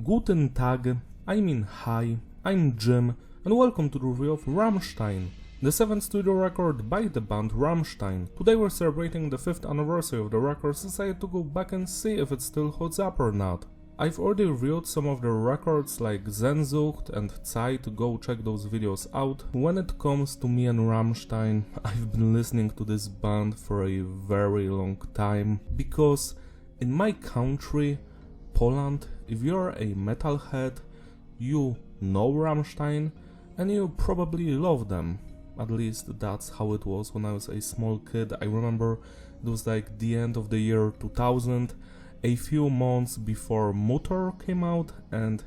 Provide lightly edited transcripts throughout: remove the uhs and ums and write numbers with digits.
Guten Tag, I mean hi, I'm Jim, and welcome to the review of Rammstein, the 7th studio record by the band Rammstein. Today we're celebrating the 5th anniversary of the record, so I decided to go back and see if it still holds up or not. I've already reviewed some of their records like Sehnsucht and Zeit, go check those videos out. When it comes to me and Rammstein, I've been listening to this band for a very long time, because in my country, Poland, if you're a metalhead, you know Rammstein and you probably love them. At least that's how it was when I was a small kid. I remember it was like the end of the year 2000, a few months before Mutter came out, and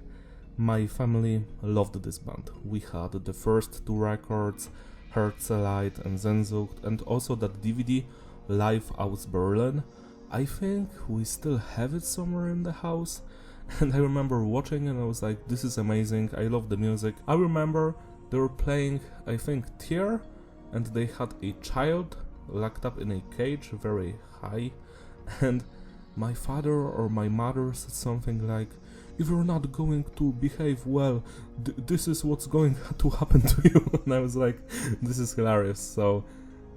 my family loved this band. We had the first two records, Herzeleid and Sehnsucht, and also that DVD, Live aus Berlin. I think we still have it somewhere in the house, and I remember watching and I was like, this is amazing, I love the music. I remember they were playing, I think, Tear, and they had a child locked up in a cage very high, and my father or my mother said something like, if you're not going to behave well, this is what's going to happen to you. And I was like, this is hilarious, so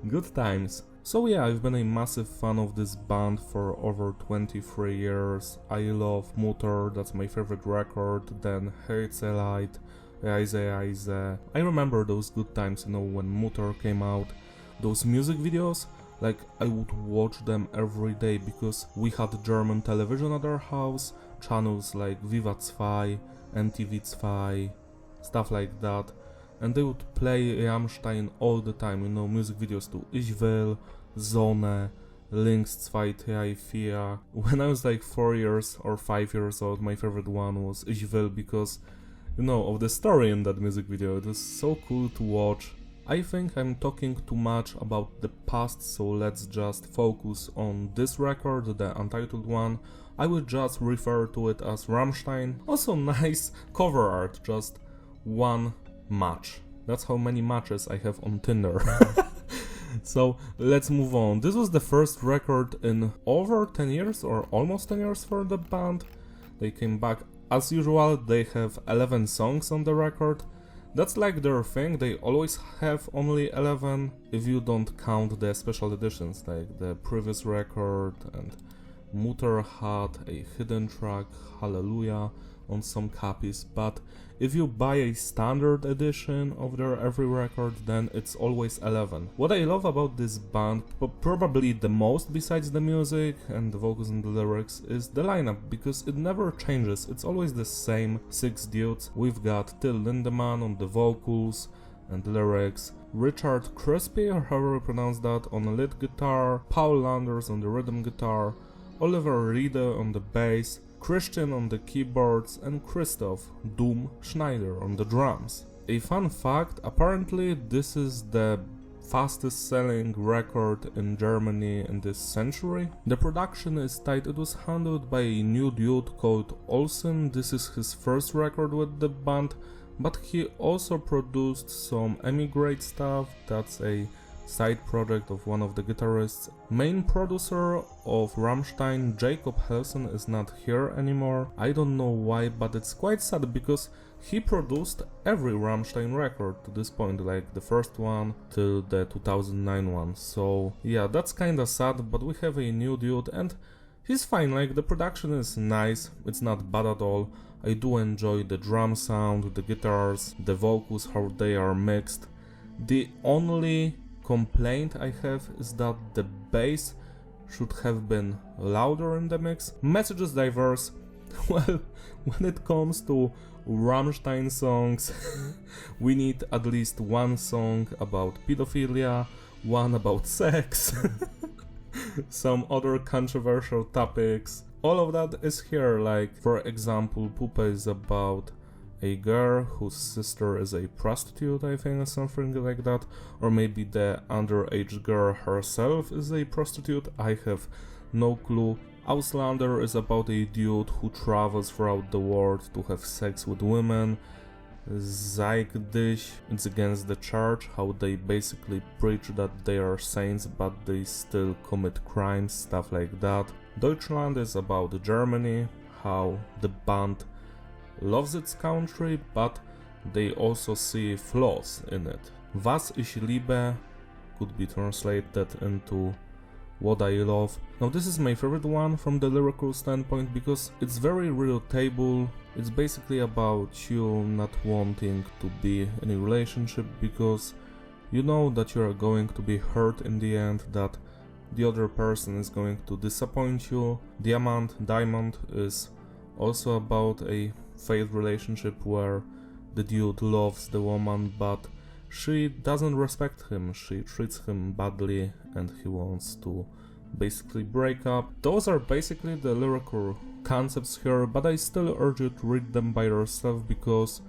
good times. So yeah, I've been a massive fan of this band for over 23 years. I love Mutter, that's my favorite record, then Herzeleid, Reise. I remember those good times, when Mutter came out. Those music videos, like I would watch them every day because we had German television at our house, channels like Viva 2, NTV 2, stuff like that. And they would play Rammstein all the time, music videos to Ich will, Sonne, Links 2, 3, 4. When I was like 4 years or 5 years old, my favorite one was Ich will because, of the story in that music video. It was so cool to watch. I think I'm talking too much about the past, so let's just focus on this record, the untitled one. I will just refer to it as Rammstein. Also nice cover art, just one match. That's how many matches I have on Tinder. So let's move on. This was the first record in over 10 years or almost 10 years for the band. They came back as usual. They have 11 songs on the record. That's like their thing. They always have only 11 if you don't count the special editions like the previous record, and Mutter had a hidden track, Hallelujah, on some copies, but if you buy a standard edition of their every record, then it's always 11. What I love about this band, probably the most besides the music and the vocals and the lyrics, is the lineup, because it never changes. It's always the same 6 dudes. We've got Till Lindemann on the vocals and lyrics, Richard Crispy, or however you pronounce that, on the lead guitar, Paul Landers on the rhythm guitar, Oliver Riede on the bass, Christian on the keyboards, and Christoph Doom Schneider on the drums. A fun fact, apparently this is the fastest selling record in Germany in this century. The production is tight. It was handled by a new dude called Olsen. This is his first record with the band, but he also produced some Emigrate stuff. That's a side project of one of the guitarists. Main producer of Rammstein, Jacob Helsen, is not here anymore. I don't know why, but it's quite sad because he produced every Rammstein record to this point, like the first one till the 2009 one. So yeah, that's kinda sad, but we have a new dude and he's fine. Like the production is nice, it's not bad at all. I do enjoy the drum sound, the guitars, the vocals, how they are mixed. The only complaint I have is that the bass should have been louder in the mix. Message is diverse. Well, when it comes to Rammstein songs, we need at least one song about pedophilia, one about sex, some other controversial topics. All of that is here, like for example, Pupa is about a girl whose sister is a prostitute, I think, or something like that, or maybe the underage girl herself is a prostitute, I have no clue. Auslander is about a dude who travels throughout the world to have sex with women. Zeigdich, it's against the church, how they basically preach that they are saints but they still commit crimes, stuff like that. Deutschland is about Germany, how the band loves its country, but they also see flaws in it. Was ich liebe could be translated into what I love. Now this is my favorite one from the lyrical standpoint because it's very relatable. It's basically about you not wanting to be in a relationship because you know that you are going to be hurt in the end, that the other person is going to disappoint you. Diamond is also about a failed relationship where the dude loves the woman but she doesn't respect him, she treats him badly and he wants to basically break up. Those are basically the lyrical concepts here, but I still urge you to read them by yourself because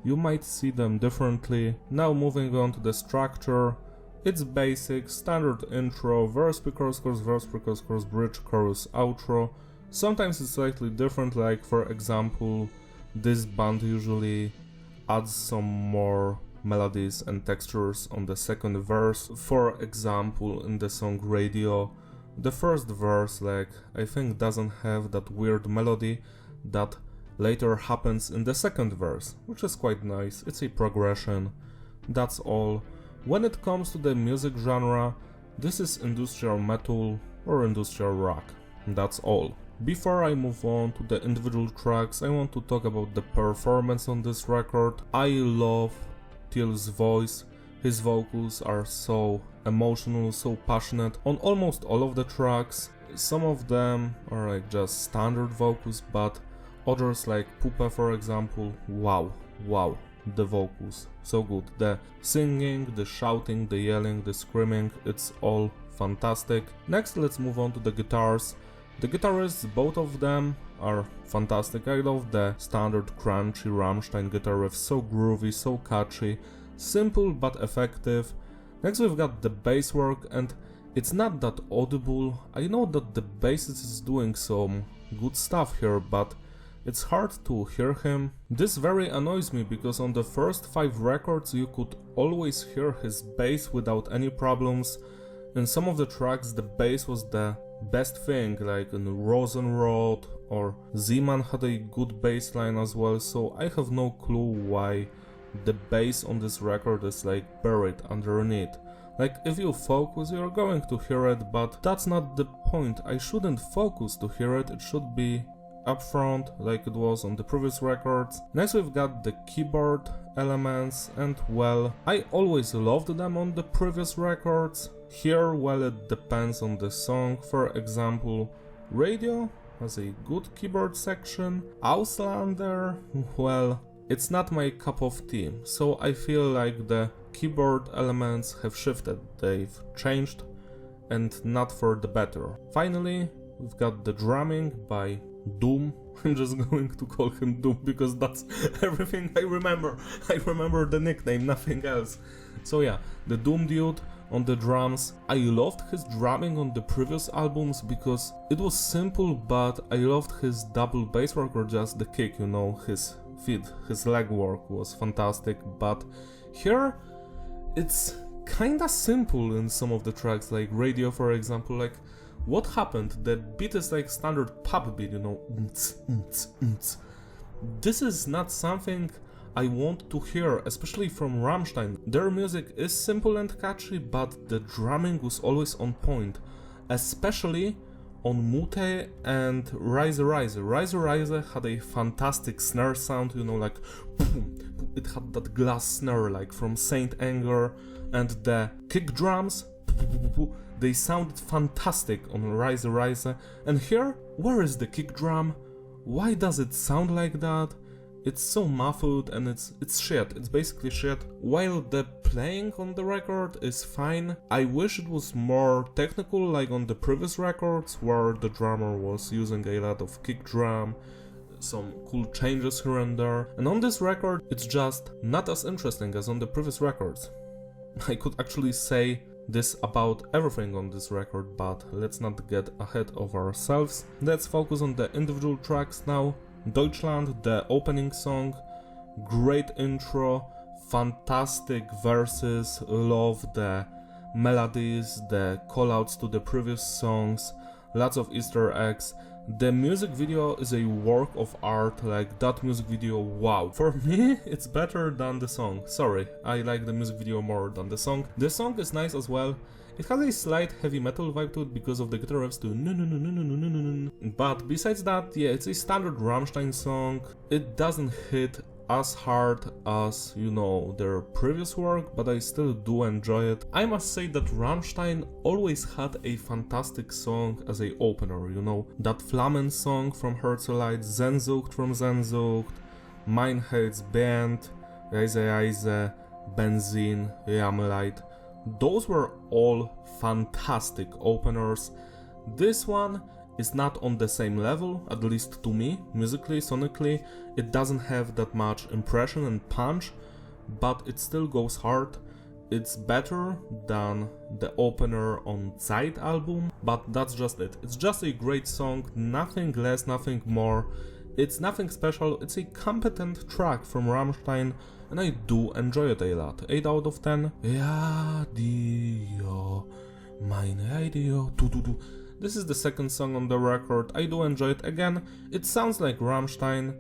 you might see them differently. Now moving on to the structure. It's basic, standard intro, verse, pre-chorus, chorus, verse, pre-chorus, chorus, bridge, chorus, outro. Sometimes it's slightly different, like for example, this band usually adds some more melodies and textures on the second verse. For example, in the song Radio, the first verse, like, I think doesn't have that weird melody that later happens in the second verse, which is quite nice. It's a progression, that's all. When it comes to the music genre, this is industrial metal or industrial rock, that's all. Before I move on to the individual tracks, I want to talk about the performance on this record. I love Till's voice. His vocals are so emotional, so passionate on almost all of the tracks. Some of them are like just standard vocals, but others like Pupa for example, wow, the vocals, so good. The singing, the shouting, the yelling, the screaming, it's all fantastic. Next, let's move on to the guitars. The guitarists, both of them are fantastic. I love the standard crunchy Rammstein guitar riff, so groovy, so catchy, simple but effective. Next we've got the bass work, and it's not that audible. I know that the bassist is doing some good stuff here, but it's hard to hear him. This very annoys me because on the first 5 records you could always hear his bass without any problems. In some of the tracks the bass was the best thing, like in Rosenrod or Z-Man had a good bass line as well, so I have no clue why the bass on this record is like buried underneath. Like if you focus you're going to hear it, but that's not the point. I shouldn't focus to hear it, it should be up front like it was on the previous records. Next we've got the keyboard elements, and well, I always loved them on the previous records. Here, well, it depends on the song. For example, Radio has a good keyboard section. Auslander, well, it's not my cup of tea, so I feel like the keyboard elements have shifted, they've changed, and not for the better. Finally, we've got the drumming by Doom. I'm just going to call him Doom because that's everything I remember. I remember the nickname, nothing else. So yeah, the Doom dude on the drums. I loved his drumming on the previous albums because it was simple, but I loved his double bass work, or just the kick, you know, his feet, his leg work was fantastic. But here it's kinda simple in some of the tracks, like Radio for example. Like, what happened? The beat is like standard pop beat, you know. This is not something I want to hear, especially from Rammstein. Their music is simple and catchy, but the drumming was always on point, especially on Mute and Rise Rise. Rise Rise had a fantastic snare sound, you know, like it had that glass snare like from Saint Anger, and the kick drums, they sounded fantastic on Rise Rise. And here, where is the kick drum? Why does it sound like that? It's so muffled and it's shit, it's basically shit. While the playing on the record is fine, I wish it was more technical like on the previous records, where the drummer was using a lot of kick drum, some cool changes here and there. And on this record, it's just not as interesting as on the previous records. I could actually say this about everything on this record, but let's not get ahead of ourselves. Let's focus on the individual tracks now. Deutschland, the opening song, great intro, fantastic verses, love the melodies, the callouts to the previous songs, lots of Easter eggs. The music video is a work of art, like that music video, wow. For me, it's better than the song. Sorry, I like the music video more than the song. The song is nice as well. It has a slight heavy metal vibe to it because of the guitar riffs too. But besides that, yeah, it's a standard Rammstein song. It doesn't hit as hard as, you know, their previous work, but I still do enjoy it. I must say that Rammstein always had a fantastic song as a opener, you know, that Flammen song from Herzeleid, Sehnsucht from Sehnsucht, Mein Herz Band, Reise Reise, Benzin, Rammleid. Those were all fantastic openers. This one is not on the same level, at least to me, musically, sonically. It doesn't have that much impression and punch, but it still goes hard. It's better than the opener on Zeit album, but that's just it. It's just a great song, nothing less, nothing more. It's nothing special, it's a competent track from Rammstein, and I do enjoy it a lot. 8 out of 10. Radio, mein Radio, du. This is the second song on the record. I do enjoy it. Again, it sounds like Rammstein.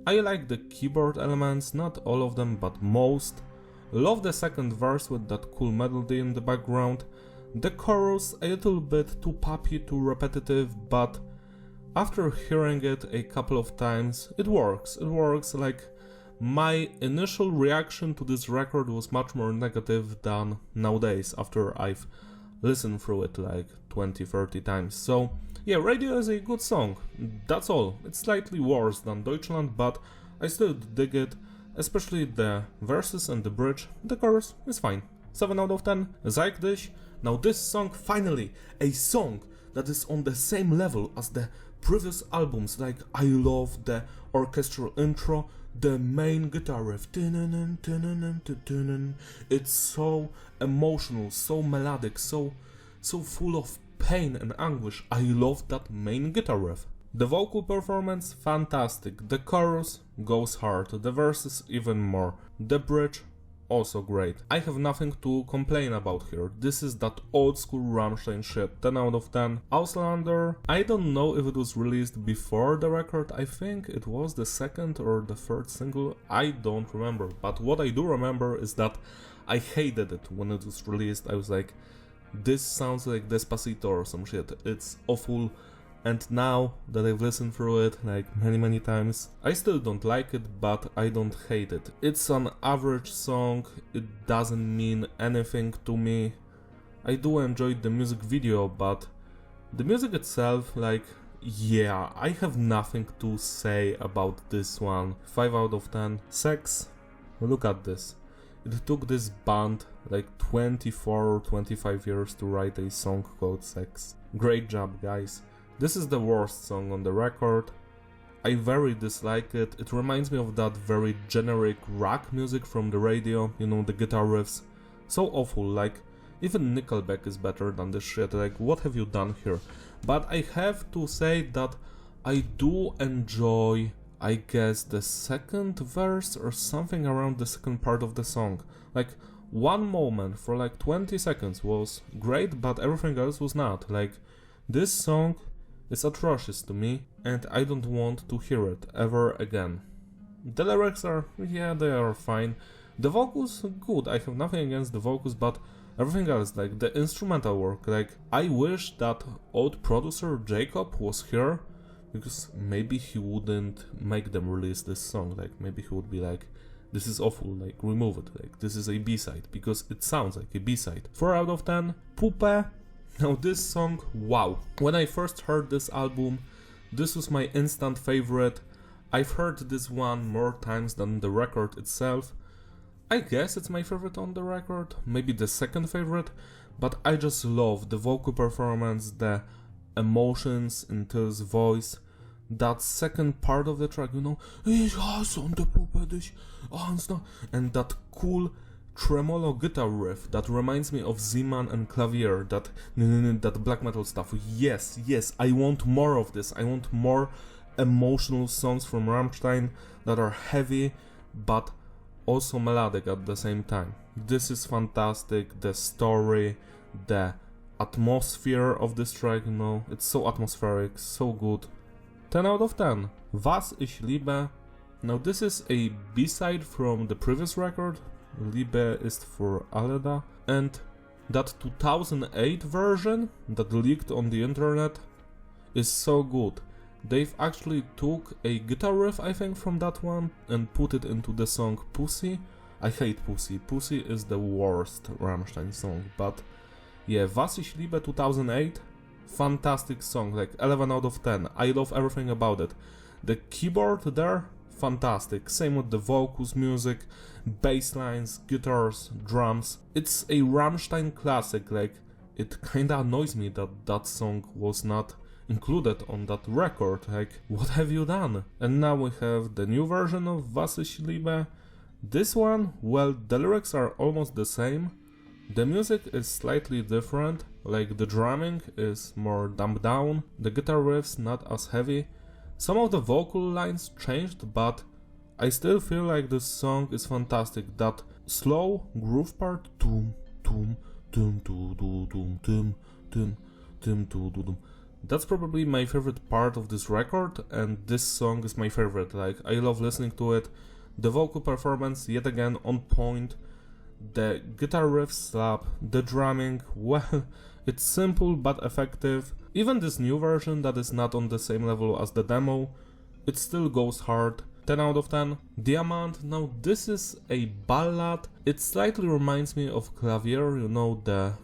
I like the keyboard elements, not all of them, but most. Love the second verse with that cool melody in the background. The chorus, a little bit too poppy, too repetitive, but after hearing it a couple of times, it works. It works. Like, my initial reaction to this record was much more negative than nowadays after I've listened through it like 20-30 times. So yeah, Radio is a good song, that's all. It's slightly worse than Deutschland, but I still dig it, especially the verses and the bridge. The chorus is fine. 7 out of 10. Zeig dich. Now this song, finally, a song that is on the same level as the previous albums. Like, I love the orchestral intro, the main guitar riff. It's so emotional, so melodic, so full of pain and anguish. I love that main guitar riff. The vocal performance, fantastic. The chorus goes hard. The verses even more. The bridge, also great. I have nothing to complain about here. This is that old school Rammstein shit. 10 out of 10. Auslander, I don't know if it was released before the record. I think it was the second or the third single. I don't remember. But what I do remember is that I hated it when it was released. I was like, this sounds like Despacito or some shit. It's awful. And now that I've listened through it like many times, I still don't like it, but I don't hate it. It's an average song, it doesn't mean anything to me. I do enjoy the music video, but the music itself, like, yeah, I have nothing to say about this one. 5 out of 10. Sex, look at this. It took this band like 24 or 25 years to write a song called Sex. Great job, guys. This is the worst song on the record. I very dislike it. It reminds me of that very generic rock music from the radio, you know, the guitar riffs. So awful, like, even Nickelback is better than this shit, like, what have you done here? But I have to say that I do enjoy, I guess, the second verse or something around the second part of the song. Like, one moment for like 20 seconds was great, but everything else was not. Like, this song is atrocious to me, and I don't want to hear it ever again. The lyrics are, yeah, they are fine. The vocals, good, I have nothing against the vocals, but everything else, like the instrumental work, like, I wish that old producer Jacob was here, because maybe he wouldn't make them release this song. Like, maybe he would be like, this is awful, like, remove it, like, this is a B-side, because it sounds like a B-side. 4 out of 10. Puppe. Now this song, wow. When I first heard this album, this was my instant favorite. I've heard this one more times than the record itself. I guess it's my favorite on the record, maybe the second favorite, but I just love the vocal performance, the emotions in Till's voice, that second part of the track, you know, and that cool tremolo guitar riff that reminds me of Zeman and Clavier, that black metal stuff. Yes, I want more of this. I want more emotional songs from Rammstein that are heavy but also melodic at the same time. This is fantastic. The story, the atmosphere of this track, you know, it's so atmospheric, so good. 10 out of 10. Was ich liebe. Now this is a B-side from the previous record, Liebe ist für alle da, and that 2008 version that leaked on the internet is so good. They've actually took a guitar riff, I think, from that one and put it into the song Pussy. I hate Pussy. Pussy is the worst Rammstein song, but yeah, Was ich liebe 2008, fantastic song, like 11 out of 10. I love everything about it. The keyboard there, fantastic. Same with the vocals, music, bass lines, guitars, drums. It's a Rammstein classic, like it kinda annoys me that that song was not included on that record, like what have you done? And now we have the new version of Was ich liebe. This one, well, the lyrics are almost the same. The music is slightly different, like the drumming is more dumbed down, the guitar riffs not as heavy. Some of the vocal lines changed, but I still feel like this song is fantastic. That slow groove part, doom, doom, doom, doom, doom, doom, doom, doom, doom, doom, doom. That's probably my favorite part of this record, and this song is my favorite. Like, I love listening to it. The vocal performance, yet again, on point. The guitar riff slap, the drumming, well, it's simple but effective. Even this new version that is not on the same level as the demo, it still goes hard. 10 out of 10. Diamant, now this is a ballad. It slightly reminds me of Clavier, you know, the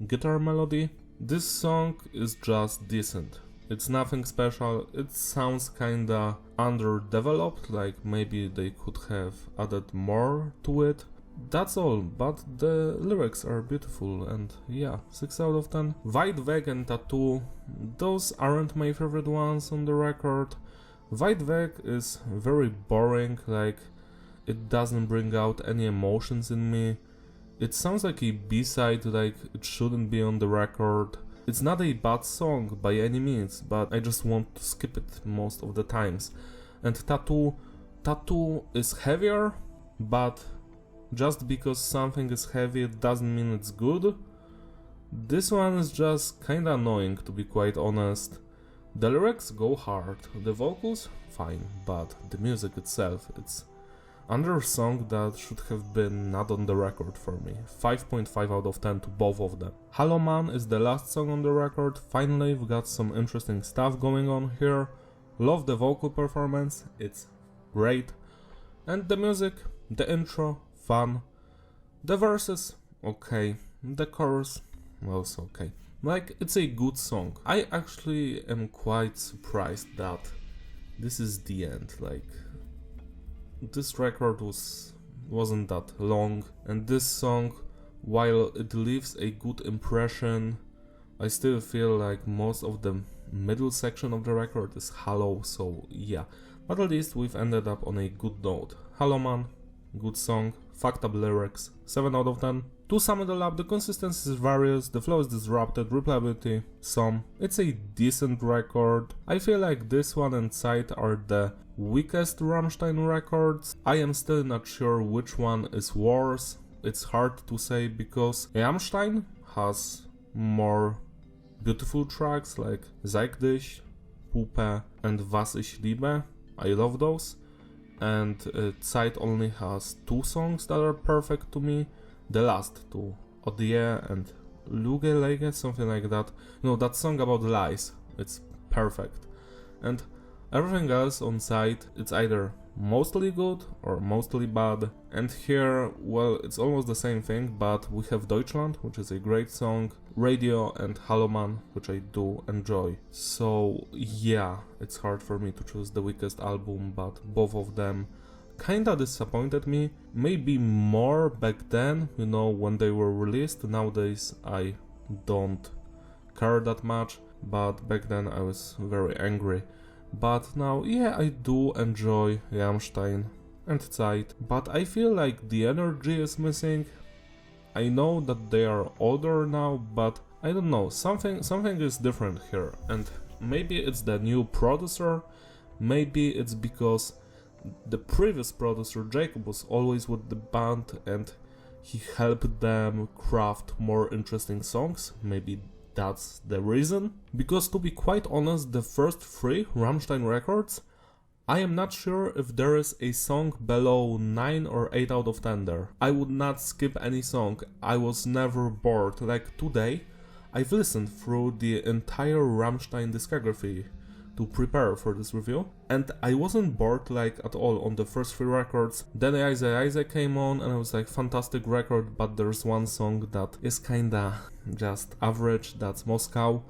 guitar melody. This song is just decent. It's nothing special, it sounds kinda underdeveloped, like maybe they could have added more to it. That's all, but the lyrics are beautiful and yeah, 6 out of 10. Weit Weg and Tattoo, those aren't my favorite ones on the record. Weit Weg is very boring, like it doesn't bring out any emotions in me. It sounds like a B-side, like it shouldn't be on the record. It's not a bad song by any means, but I just want to skip it most of the times. And Tattoo is heavier, but just because something is heavy it doesn't mean it's good. This one is just kinda annoying, to be quite honest. The lyrics go hard, the vocals fine, but the music itself, it's another song that should have been not on the record for me. 5.5 out of 10 to both of them. Hallo Man is the last song on the record. Finally we've got some interesting stuff going on here. Love the vocal performance, it's great. And the music, the intro, fun. The verses, okay. The chorus, also okay. Like, it's a good song. I actually am quite surprised that this is the end. Like, this record wasn't that long, and this song, while it leaves a good impression, I still feel like most of the middle section of the record is hollow, so yeah. But at least we've ended up on a good note. Hallo Man, good song, fucked up lyrics, 7 out of 10. To sum it all up, the consistency is various, the flow is disrupted, replayability, some. It's a decent record. I feel like this one and Sight are the weakest Rammstein records. I am still not sure which one is worse. It's hard to say because Rammstein has more beautiful tracks like Zeig dich, Puppe and Was ich liebe. I love those. And Zeit only has 2 songs that are perfect to me. The last 2, Odie and Luge Lege, something like that. No, that song about lies, it's perfect. And everything else on Zeit, it's either mostly good or mostly bad. And here, well, it's almost the same thing, but we have Deutschland, which is a great song, Radio and Hallo Man, which I do enjoy. So yeah, it's hard for me to choose the weakest album, but both of them kinda disappointed me. Maybe more back then, you know, when they were released. Nowadays I don't care that much, but back then I was very angry. But now, yeah, I do enjoy Rammstein and Zeit, but I feel like the energy is missing. I know that they are older now, but I don't know, something is different here, and maybe it's the new producer, maybe it's because the previous producer Jacob was always with the band and he helped them craft more interesting songs. Maybe that's the reason. Because to be quite honest, the first 3 Rammstein records, I am not sure if there is a song below 9 or 8 out of 10 there. I would not skip any song, I was never bored. Like today, I've listened through the entire Rammstein discography to prepare for this review, and I wasn't bored like at all on the first 3 records. Then Reise came on and I was like, fantastic record, but there's one song that is kinda just average, that's Moscow.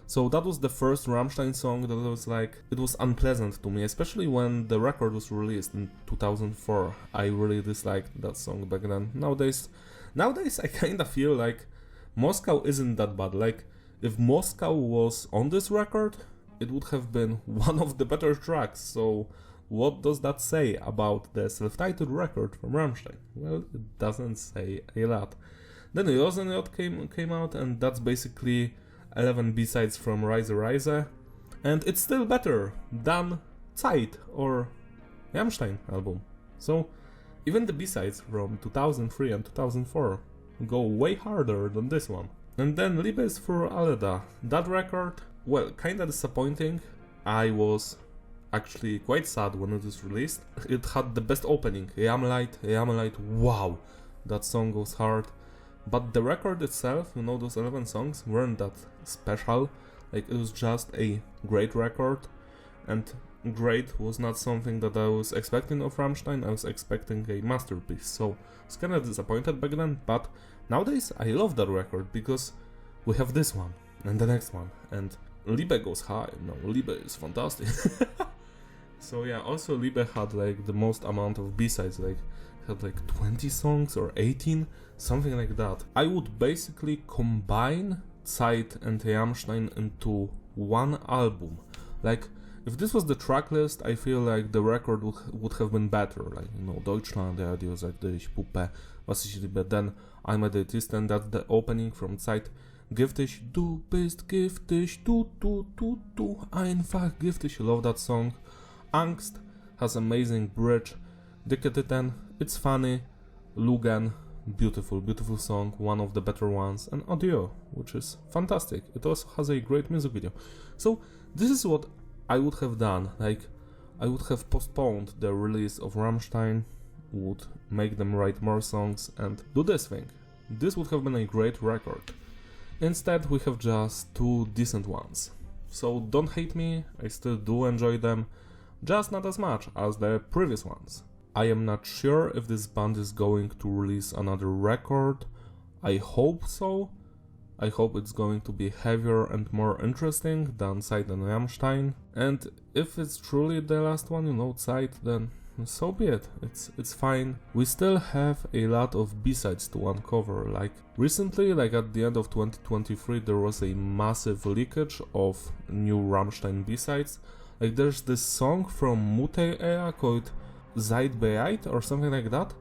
So that was the first Rammstein song that was like, it was unpleasant to me, especially when the record was released in 2004. I really disliked that song back then. Nowadays I kinda feel like Moscow isn't that bad. Like, if Moscow was on this record, it would have been one of the better tracks. So what does that say about the self-titled record from Rammstein? Well, it doesn't say a lot. Then Relisten came out, and that's basically 11 B-sides from Reise, and it's still better than Zeit or Rammstein album. So even the B-sides from 2003 and 2004 go way harder than this one. And then Liebe ist für alle da. That record, well, kinda disappointing. I was actually quite sad when it was released. It had the best opening, Jammerlight, wow, that song goes hard. But the record itself, you know, those 11 songs weren't that special. Like, it was just a great record, and great was not something that I was expecting of Rammstein. I was expecting a masterpiece, so I was kinda disappointed back then. But nowadays I love that record because we have this one and the next one, and Liebe goes high. No, Liebe is fantastic. So yeah, also Liebe had like the most amount of B-sides, like had like 20 songs or 18, something like that. I would basically combine Zeit and Rammstein into one album. Like, if this was the track list, I feel like the record would have been better. Like, you know, Deutschland, Radio sagt dich, Puppe, was ich liebe, then I'm a Dietist, and that's the opening from Zeit. Giftig, du bist giftig, du, einfach giftig. I love that song. Angst has amazing bridge. Dicke Titten, it's funny. Lugan, beautiful song, one of the better ones. And Adieu, which is fantastic. It also has a great music video. So this is what I would have done. Like, I would have postponed the release of Rammstein, would make them write more songs and do this thing. This would have been a great record. Instead, we have just 2 decent ones. So don't hate me, I still do enjoy them, just not as much as the previous ones. I am not sure if this band is going to release another record. I hope so. I hope it's going to be heavier and more interesting than Zeit and Rammstein. And if it's truly the last one, you know, Zeit, then so be it. It's fine. We still have a lot of B-sides to uncover. Like recently, like at the end of 2023, there was a massive leakage of new Rammstein B-sides. Like there's this song from Mute era called Seid bereit or something like that.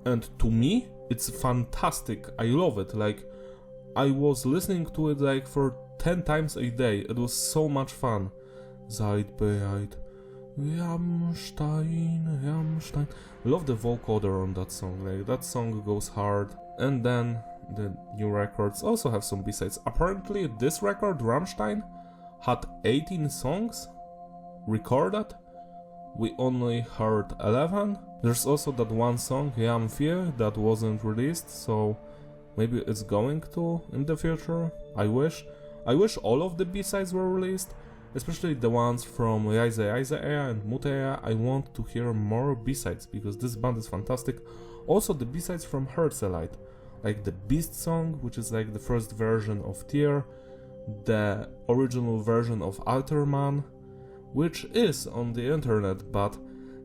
And to me, it's fantastic. I love it. Like, I was listening to it like for 10 times a day. It was so much fun. Seid bereit. Rammstein. I love the vocoder on that song. Like, that song goes hard. And then the new records also have some B-sides. Apparently, this record, Rammstein, had 18 songs recorded. We only heard 11. There's also that one song, Jam 4, that wasn't released, so maybe it's going to in the future. I wish all of the B-sides were released, especially the ones from Reise era and Mute era. I want to hear more B-sides because this band is fantastic. Also the B-sides from Herzeleid, like the Beast song, which is like the first version of Tear, the original version of Alterman, which is on the internet, but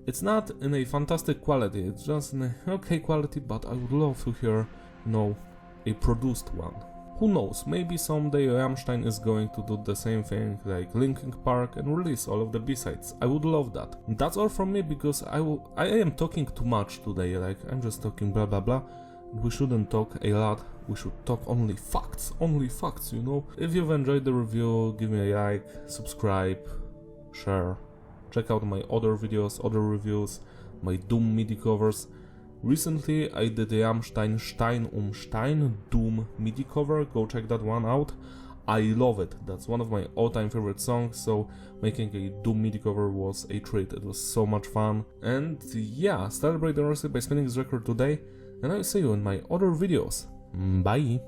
it's not in a fantastic quality, it's just in a okay quality, but I would love to hear, you know, a produced one. Who knows, maybe someday Rammstein is going to do the same thing like Linkin Park and release all of the B-sides. I would love that. That's all from me because I am talking too much today, like I'm just talking blah blah blah. We shouldn't talk a lot, we should talk only facts, you know. If you've enjoyed the review, give me a like, subscribe, share, check out my other videos, other reviews, my Doom MIDI covers. Recently I did the Rammstein Stein Stein Doom MIDI cover, go check that one out. I love it. That's one of my all-time favorite songs, so making a Doom MIDI cover was a treat. It was so much fun. And yeah, celebrate the recipe by spinning this record today, and I'll see you in my other videos. Bye!